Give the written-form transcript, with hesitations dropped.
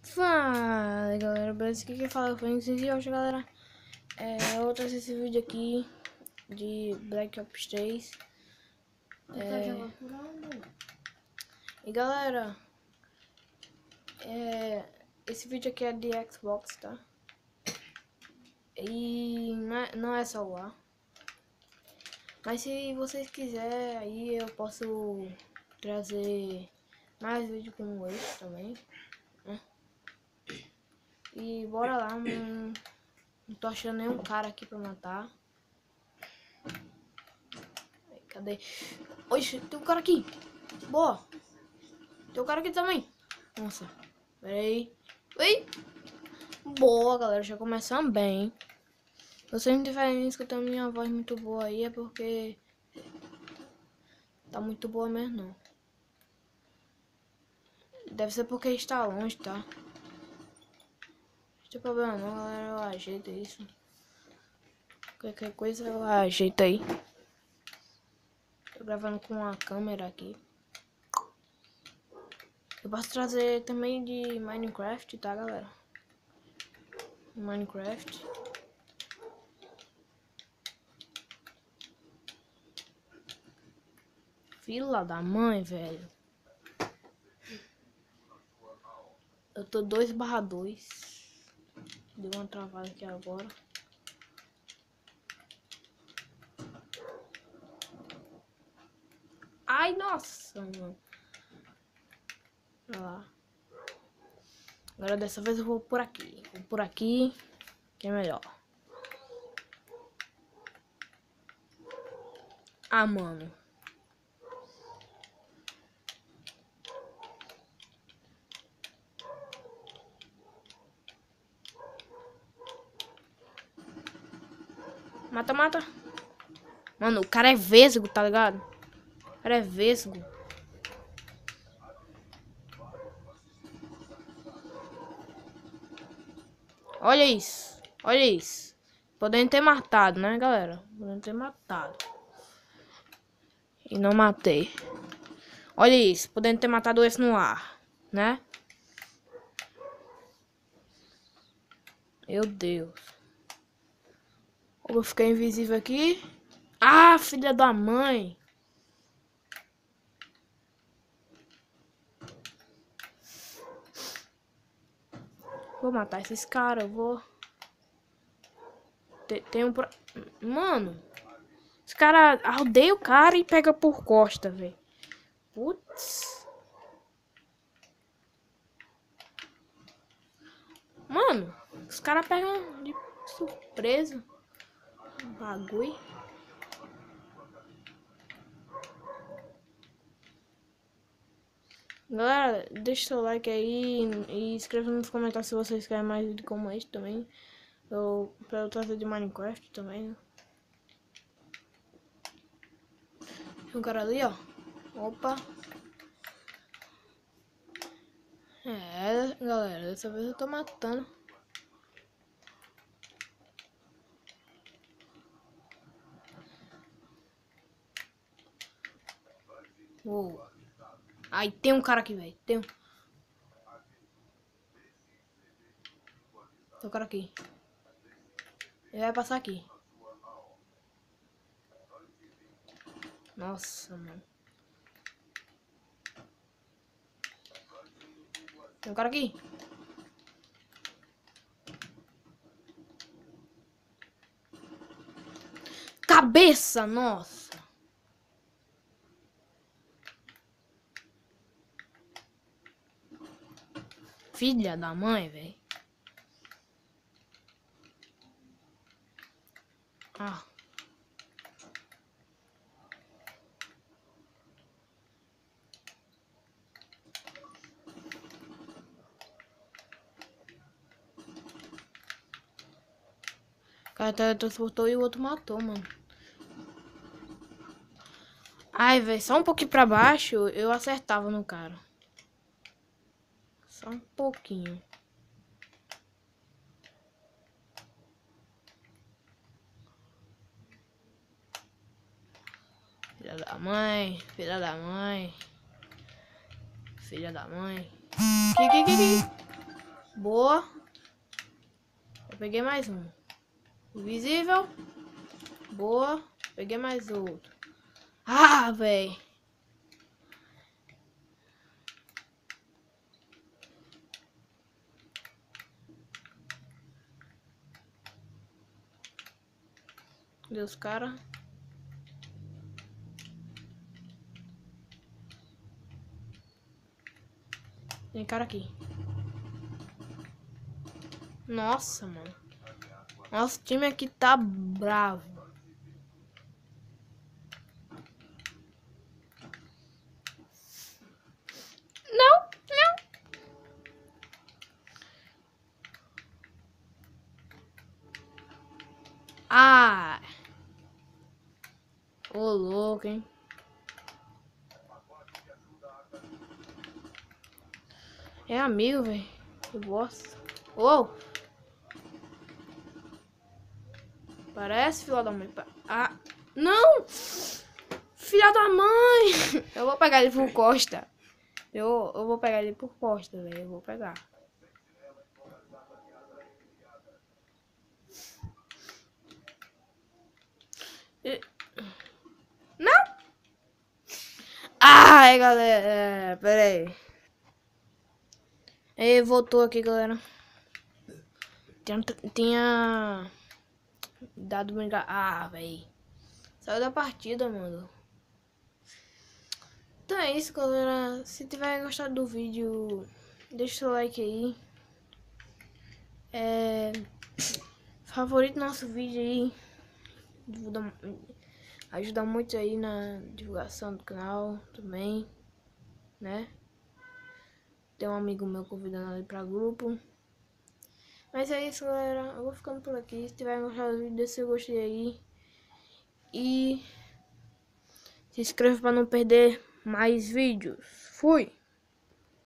Fala galera, beleza? Aqui quem fala foi e hoje galera, eu vou trazer esse vídeo aqui de Black Ops 3. E galera, esse vídeo aqui é de Xbox, tá? E não é celular. Mas se vocês quiserem, aí eu posso trazer mais vídeo como esse também, né? E bora lá, não tô achando nenhum cara aqui pra matar. Cadê? Oxe, tem um cara aqui. Boa. Tem um cara aqui também. Nossa. Pera aí. Oi. Boa, galera. Já começamos bem. Se vocês não tiverem escutando minha voz muito boa aí, é porque tá muito boa mesmo, não. Deve ser porque está longe, tá? Não tem problema não, galera. Eu ajeito isso. Qualquer coisa eu ajeito aí. Tô gravando com uma câmera aqui. Eu posso trazer também de Minecraft, tá, galera? Minecraft. Fila da mãe, velho. Eu tô 2/2. Deu uma travada aqui agora. Ai, nossa, mano. Olha lá. Agora dessa vez eu vou por aqui. Vou por aqui, que é melhor. Ah, mano. Mata, mata. Mano, o cara é vesgo, tá ligado? O cara é vesgo. Olha isso. Olha isso. Podendo ter matado, né, galera? Podendo ter matado. E não matei. Olha isso. Podendo ter matado esse no ar, né? Meu Deus. Eu vou ficar invisível aqui. Ah, filha da mãe. Vou matar esses caras, eu vou. Tem um... Mano. Os caras rodeiam o cara e pega por costa, velho. Putz. Mano, os caras pegam de surpresa. Bagulho. Galera, deixa seu like aí e escreva nos comentários se vocês querem mais vídeo como este também. Pra eu trazer de Minecraft também, né? Tem um cara ali, ó. Opa. Galera, dessa vez eu tô matando. Uou. Aí tem um cara aqui, velho. Tem um cara aqui. Ele vai passar aqui. Nossa, mano. Tem um cara aqui. Cabeça, nossa. Filha da mãe, velho. Ah. O cara transportou e o outro matou, mano. Ai, velho, só um pouquinho pra baixo eu acertava no cara. Só um pouquinho. Filha da mãe, filha da mãe. Filha da mãe. Que? Boa. Eu peguei mais um. Invisível. Boa. Peguei mais outro. Ah, velho. Deus, cara. Tem cara aqui. Nossa, mano. Nosso time aqui tá bravo. Não, não. Ah. Ô, louco, hein. É amigo, velho. Que bosta. Ô. Parece, filha da mãe. Ah. Não. Filha da mãe. Eu vou pegar ele por costa. Eu vou pegar ele por costa, velho. Eu vou pegar. Não. Ai, galera. Pera aí. Ele voltou aqui, galera. Tinha dado brincar. Ah, velho. Saiu da partida, mano. Então é isso, galera. Se tiver gostado do vídeo, deixa o seu like aí. Favorite nosso vídeo aí. Ajuda muito aí na divulgação do canal também, né? Tem um amigo meu convidando ele pra grupo. Mas é isso, galera. Eu vou ficando por aqui. Se tiver gostado do vídeo, deixa seu gostei aí. E se inscreva pra não perder mais vídeos. Fui!